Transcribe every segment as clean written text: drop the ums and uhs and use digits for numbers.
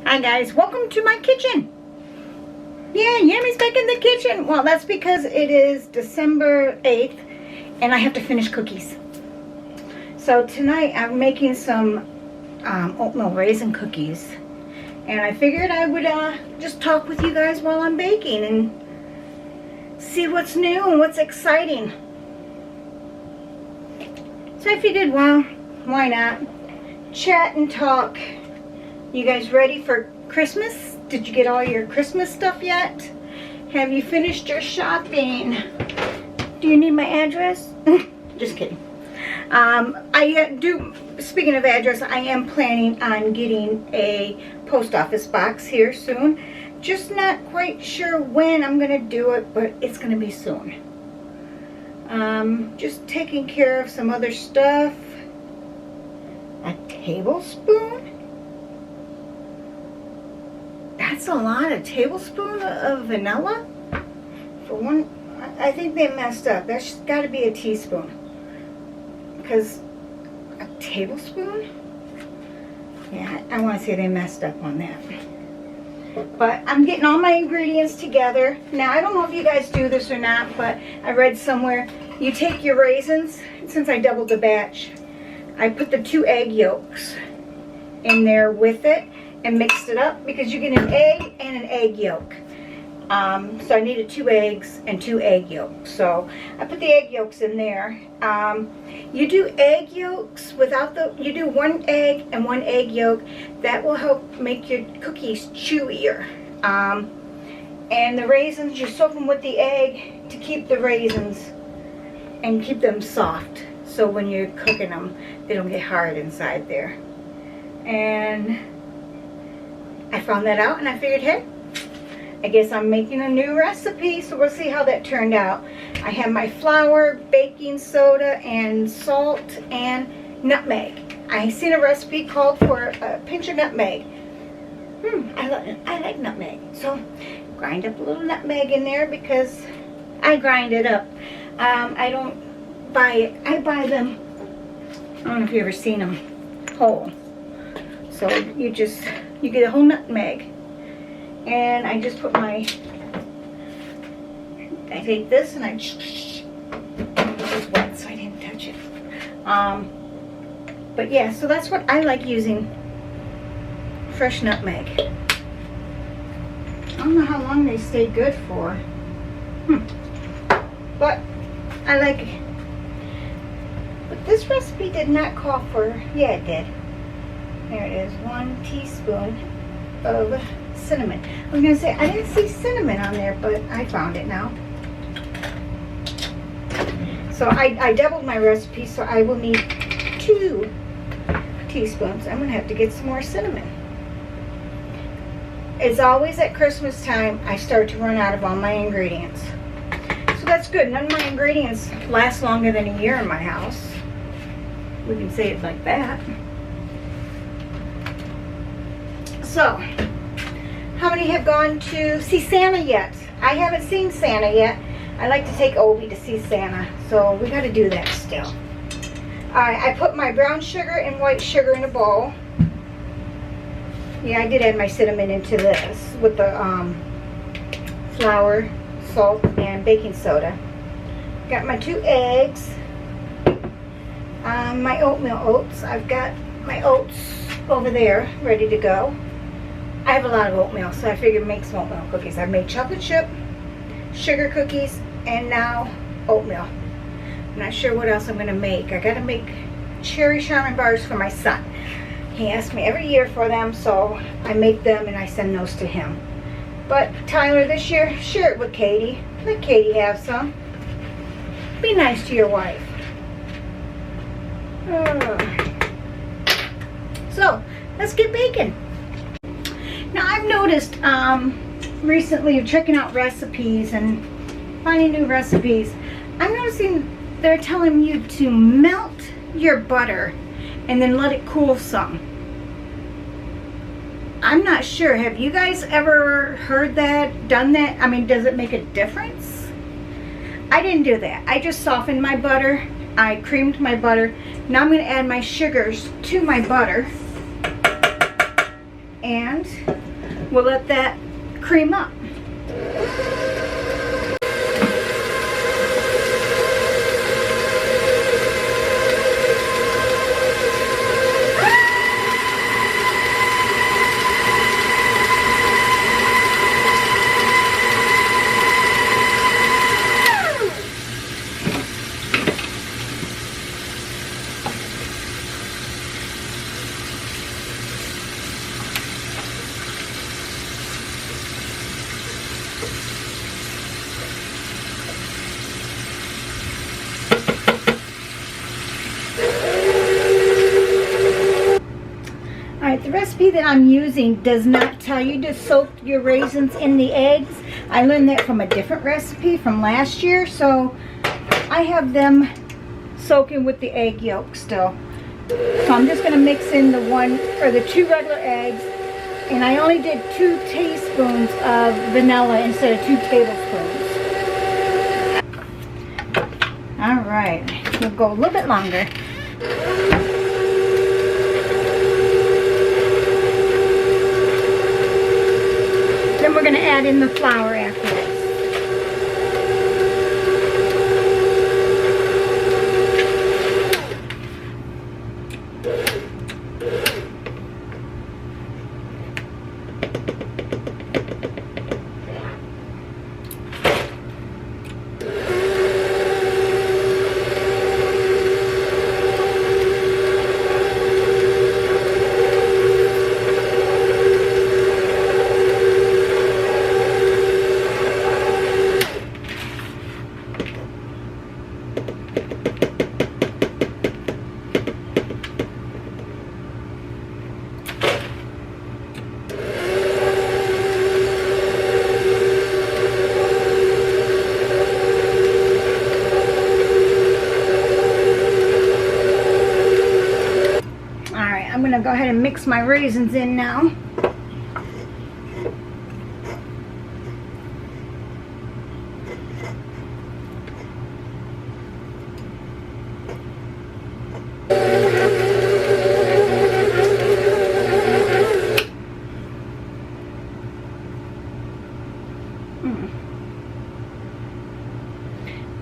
Hi guys, welcome to my kitchen. Yeah, Yammy's back in the kitchen. Well, that's because it is December 8th and I have to finish cookies. So tonight I'm making some oatmeal raisin cookies. And I figured I would just talk with you guys while I'm baking and see what's new and what's exciting. So I figured, well, why not? Chat and talk. You guys ready for Christmas? Did you get all your Christmas stuff yet? Have you finished your shopping? Do you need my address? Just kidding. Speaking of address, I am planning on getting a post office box here soon. Just not quite sure when I'm going to do it, but it's going to be soon. Just taking care of some other stuff. A tablespoon? That's a lot. A tablespoon of vanilla? For one, I think they messed up. That's got to be a teaspoon. Because a tablespoon? Yeah, I want to say they messed up on that. But I'm getting all my ingredients together. Now, I don't know if you guys do this or not, but I read somewhere you take your raisins. Since I doubled the batch, I put the 2 egg yolks in there with it and mixed it up because you get an egg and an egg yolk. So I needed 2 eggs and 2 egg yolks. So I put the egg yolks in there. You do egg yolks without you do 1 egg and 1 egg yolk. That will help make your cookies chewier. And the raisins, you soak them with the egg to keep the raisins and keep them soft. So when you're cooking them, they don't get hard inside there. And I found that out and I figured, hey, I guess I'm making a new recipe, so we'll see how that turned out. I have my flour, baking soda, and salt, and nutmeg. I seen a recipe called for a pinch of nutmeg. I like nutmeg. So grind up a little nutmeg in there because I grind it up. I don't buy it. I buy them, I don't know if you've ever seen them whole. So you get a whole nutmeg. And I just put I take this and it was wet so I didn't touch it. But yeah, so that's what I like using, fresh nutmeg. I don't know how long they stay good for. But I like it. But this recipe did not call for, yeah it did. There it is, 1 teaspoon of cinnamon. I was going to say, I didn't see cinnamon on there, but I found it now. So I doubled my recipe, so I will need 2 teaspoons. I'm going to have to get some more cinnamon. It's always at Christmas time, I start to run out of all my ingredients. So that's good. None of my ingredients last longer than a year in my house. We can say it like that. So, how many have gone to see Santa yet? I haven't seen Santa yet. I like to take Obi to see Santa, so we got to do that still. I put my brown sugar and white sugar in a bowl. Yeah, I did add my cinnamon into this with the flour, salt, and baking soda. Got my 2 eggs. My oatmeal oats. I've got my oats over there ready to go. I have a lot of oatmeal, so I figured make some oatmeal cookies. I've made chocolate chip, sugar cookies, and now oatmeal. I'm not sure what else I'm going to make. I got to make cherry shaman bars for my son. He asks me every year for them, so I make them and I send those to him. But Tyler, this year, share it with Katie. Let Katie have some. Be nice to your wife. So, let's get baking. Now I've noticed recently checking out recipes and finding new recipes, I'm noticing they're telling you to melt your butter and then let it cool some. I'm not sure. Have you guys ever heard that, done that? I mean, does it make a difference? I didn't do that. I just softened my butter. I creamed my butter. Now I'm going to add my sugars to my butter. and we'll let that cream up. The recipe that I'm using does not tell you to soak your raisins in the eggs. I learned that from a different recipe from last year, so I have them soaking with the egg yolk still. So I'm just going to mix in the 2 regular eggs, and I only did 2 teaspoons of vanilla instead of 2 tablespoons. All right, we'll go a little bit longer. Then we're going to add in the flour after this. I'm going to go ahead and mix my raisins in now.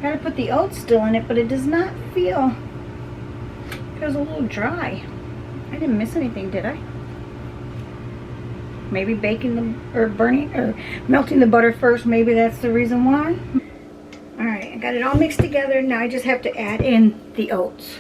Gotta put the oats still in it, but it does not feel, it feels a little dry. I didn't miss anything, did I? Maybe baking or melting the butter first. Maybe that's the reason why. All right, I got it all mixed together. Now I just have to add in the oats.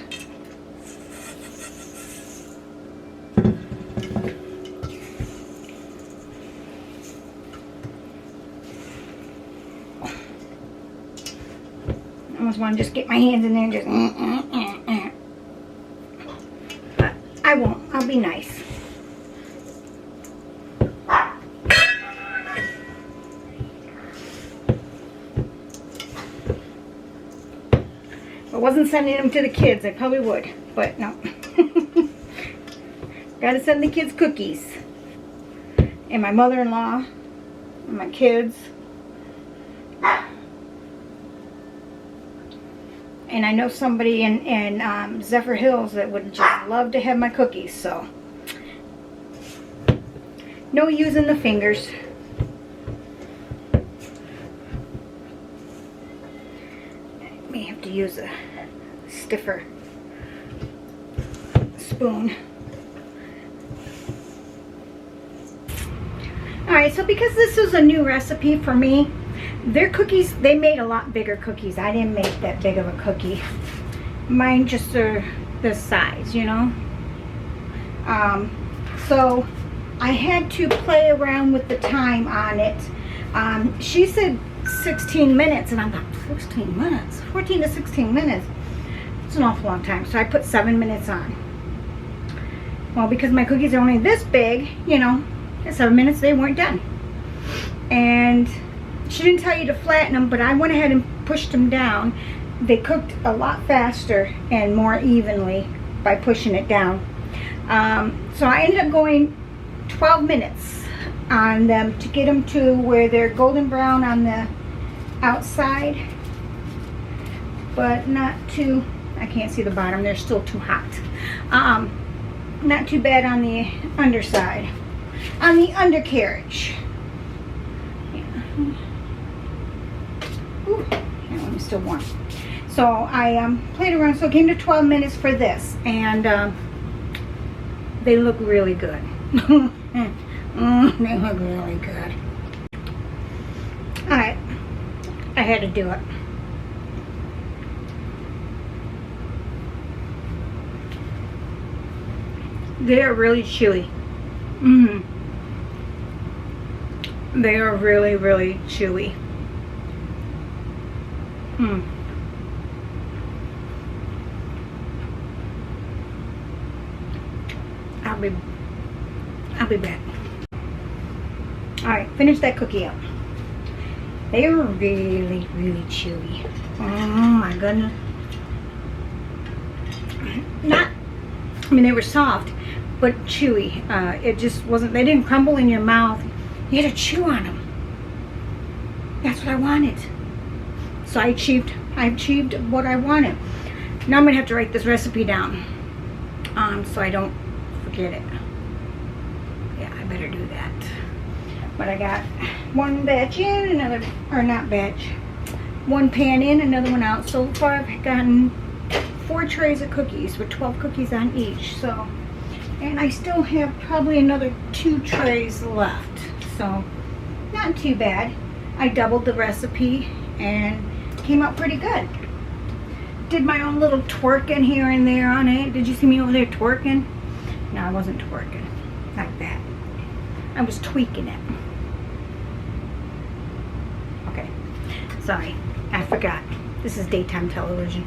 I almost want to just get my hands in there and just But I won't. I'll be nice. If I wasn't sending them to the kids, I probably would, but no. Gotta send the kids cookies. And my mother-in-law, and my kids. And I know somebody in Zephyr Hills that would just love to have my cookies, so. No using the fingers. I may have to use a stiffer spoon. Alright, so because this is a new recipe for me, their cookies, they made a lot bigger cookies. I didn't make that big of a cookie. Mine just are this size, you know. So I had to play around with the time on it. She said 16 minutes, and I'm like, 16 minutes? 14 to 16 minutes. It's an awful long time. So I put 7 minutes on. Well, because my cookies are only this big, you know, in 7 minutes they weren't done. And she didn't tell you to flatten them, but I went ahead and pushed them down. They cooked a lot faster and more evenly by pushing it down. So I ended up going 12 minutes on them to get them to where they're golden brown on the outside, but not too, I can't see the bottom, they're still too hot. Not too bad on the underside. on the undercarriage. Ooh, that one is still warm. So I played around, so it came to 12 minutes for this, and they look really good. They look really good. Alright, I had to do it. They are really chewy. They are really, really chewy. I'll be back. Alright, finish that cookie up. They were really, really chewy. Oh my goodness. They were soft, but chewy. It just wasn't, they didn't crumble in your mouth. You had to chew on them. That's what I wanted. So I achieved what I wanted. Now I'm going to have to write this recipe down so I don't forget it. Yeah, I better do that. But I got one batch in, another, or not batch, one pan in, another one out. So far I've gotten 4 trays of cookies with 12 cookies on each. So, and I still have probably another 2 trays left. So, not too bad. I doubled the recipe and came out pretty good. Did my own little twerking here and there on it. Did you see me over there twerking? No, I wasn't twerking like that. I was tweaking it. Okay, sorry, I forgot. This is daytime television.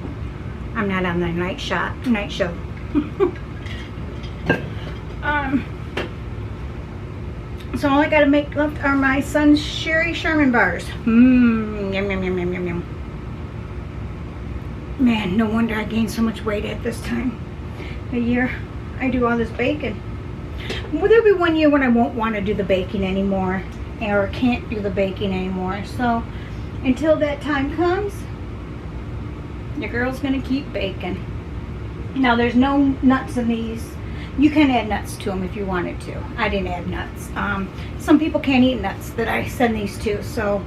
I'm not on the night show. So all I gotta make left are my son's Sherry Sherman bars. Yum, yum, yum, yum, yum, yum. Man, no wonder I gained so much weight at this time of year. I do all this baking. Well, there'll be one year when I won't want to do the baking anymore, or can't do the baking anymore. So until that time comes, your girl's gonna keep baking. Now there's no nuts in these. You can add nuts to them if you wanted to. I didn't add nuts. Some people can't eat nuts that I send these to, so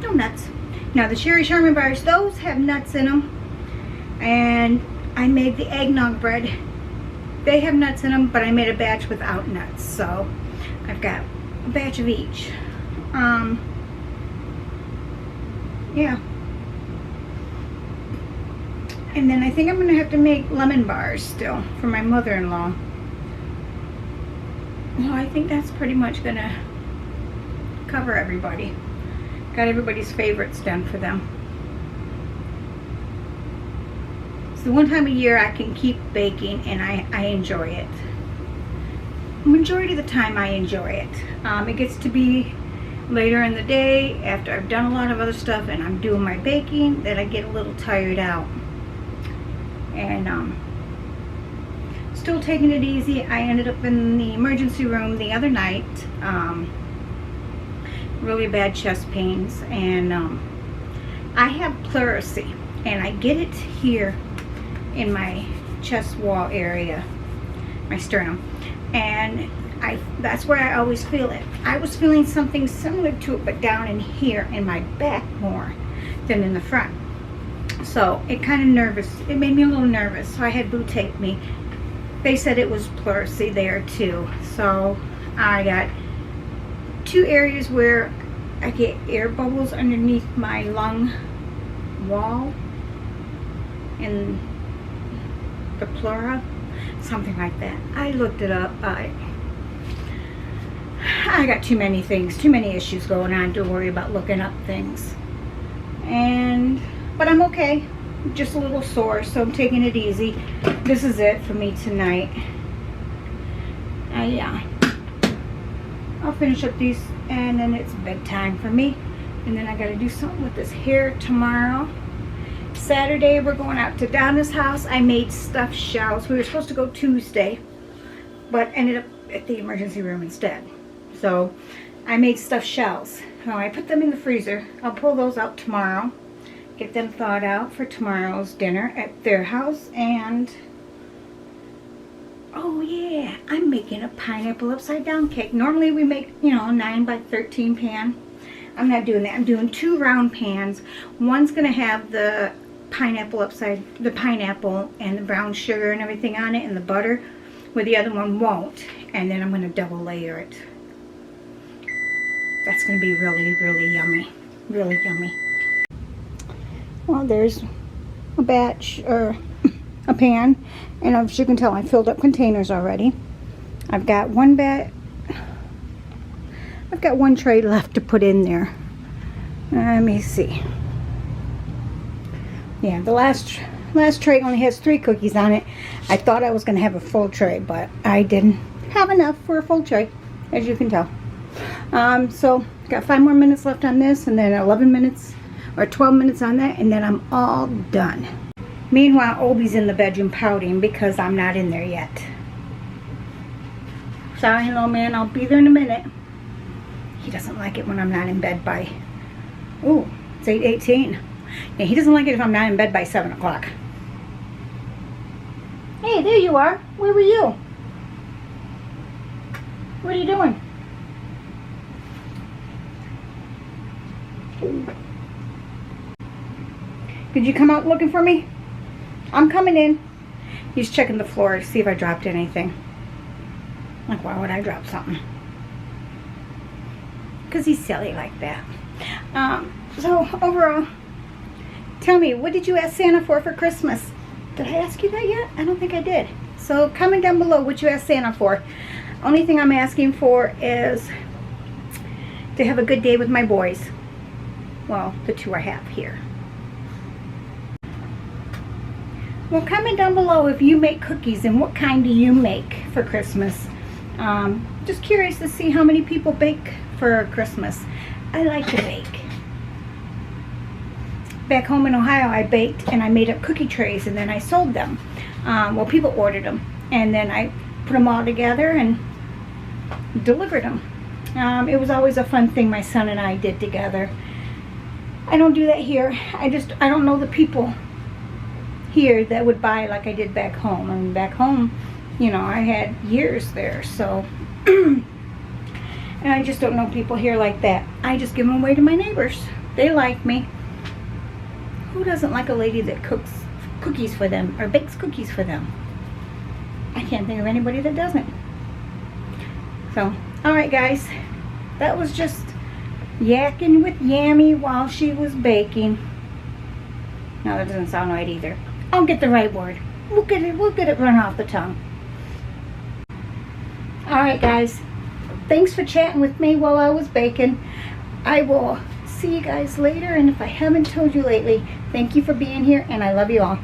no nuts. Now the Sherry Sherman bars, those have nuts in them. And I made the eggnog bread. They have nuts in them, but I made a batch without nuts. So I've got a batch of each. Yeah. And then I think I'm going to have to make lemon bars still for my mother-in-law. Well, I think that's pretty much going to cover everybody. Got everybody's favorites done for them. It's the one time a year I can keep baking and I enjoy it. Majority of the time I enjoy it. It gets to be later in the day after I've done a lot of other stuff and I'm doing my baking that I get a little tired out. And still taking it easy. I ended up in the emergency room the other night. Really bad chest pains, and I have pleurisy, and I get it here in my chest wall area, my sternum, and that's where I always feel it. I was feeling something similar to it, but down in here in my back more than in the front. So it kind of nervous. It made me a little nervous. So I had Boo take me. They said it was pleurisy there too. So I got 2 areas where I get air bubbles underneath my lung wall in the pleura, something like that. I looked it up. I got too many things, too many issues going on to worry about looking up things. But I'm okay. Just a little sore, so I'm taking it easy. This is it for me tonight. Yeah. I'll finish up these and then it's bedtime for me. And then I gotta do something with this hair tomorrow. Saturday we're going out to Donna's house. I made stuffed shells. We were supposed to go Tuesday, but ended up at the emergency room instead. So I made stuffed shells. Now I put them in the freezer. I'll pull those out tomorrow. Get them thawed out for tomorrow's dinner at their house, and Oh yeah, I'm making a pineapple upside down cake. Normally we make, you know, a 9 by 13 pan. I'm not doing that. I'm doing 2 round pans. One's gonna have the pineapple and the brown sugar and everything on it and the butter, where the other one won't. And then I'm gonna double layer it. That's gonna be really, really yummy. Really yummy. Well, there's a batch, or a pan, and as you can tell, I filled up containers already. I've got one tray left to put in there. Let me see. Yeah, the last tray only has 3 cookies on it. I thought I was going to have a full tray, but I didn't have enough for a full tray, as you can tell. So got 5 more minutes left on this, and then 11 minutes or 12 minutes on that, and then I'm all done. Meanwhile, Obi's in the bedroom pouting because I'm not in there yet. Sorry, little man, I'll be there in a minute. He doesn't like it when I'm not in bed by, ooh, it's 8:18. Yeah, he doesn't like it if I'm not in bed by 7 o'clock. Hey, there you are. Where were you? What are you doing? Did you come out looking for me? I'm coming in. He's checking the floor to see if I dropped anything. Like, why would I drop something? Because he's silly like that. So, overall, tell me, what did you ask Santa for Christmas? Did I ask you that yet? I don't think I did. So, comment down below what you asked Santa for. Only thing I'm asking for is to have a good day with my boys. Well, the 2 I have here. Well, comment down below if you make cookies and what kind do you make for Christmas. Just curious to see how many people bake for Christmas. I like to bake. Back home in Ohio, I baked and I made up cookie trays and then I sold them. Well, people ordered them, and then I put them all together and delivered them. It was always a fun thing my son and I did together. I don't do that here. I don't know the people here that would buy like I did back home. I mean, back home, you know, I had years there, so and I just don't know people here like that. I just give them away to my neighbors. They like me. Who doesn't like a lady that cooks cookies for them or bakes cookies for them? I can't think of anybody that doesn't. So, alright guys, that was just yakking with Yammi while she was baking. No, that doesn't sound right either. I'll get the right word. We'll get it run off the tongue. Alright guys, thanks for chatting with me while I was baking. I will see you guys later, and if I haven't told you lately, thank you for being here, and I love you all.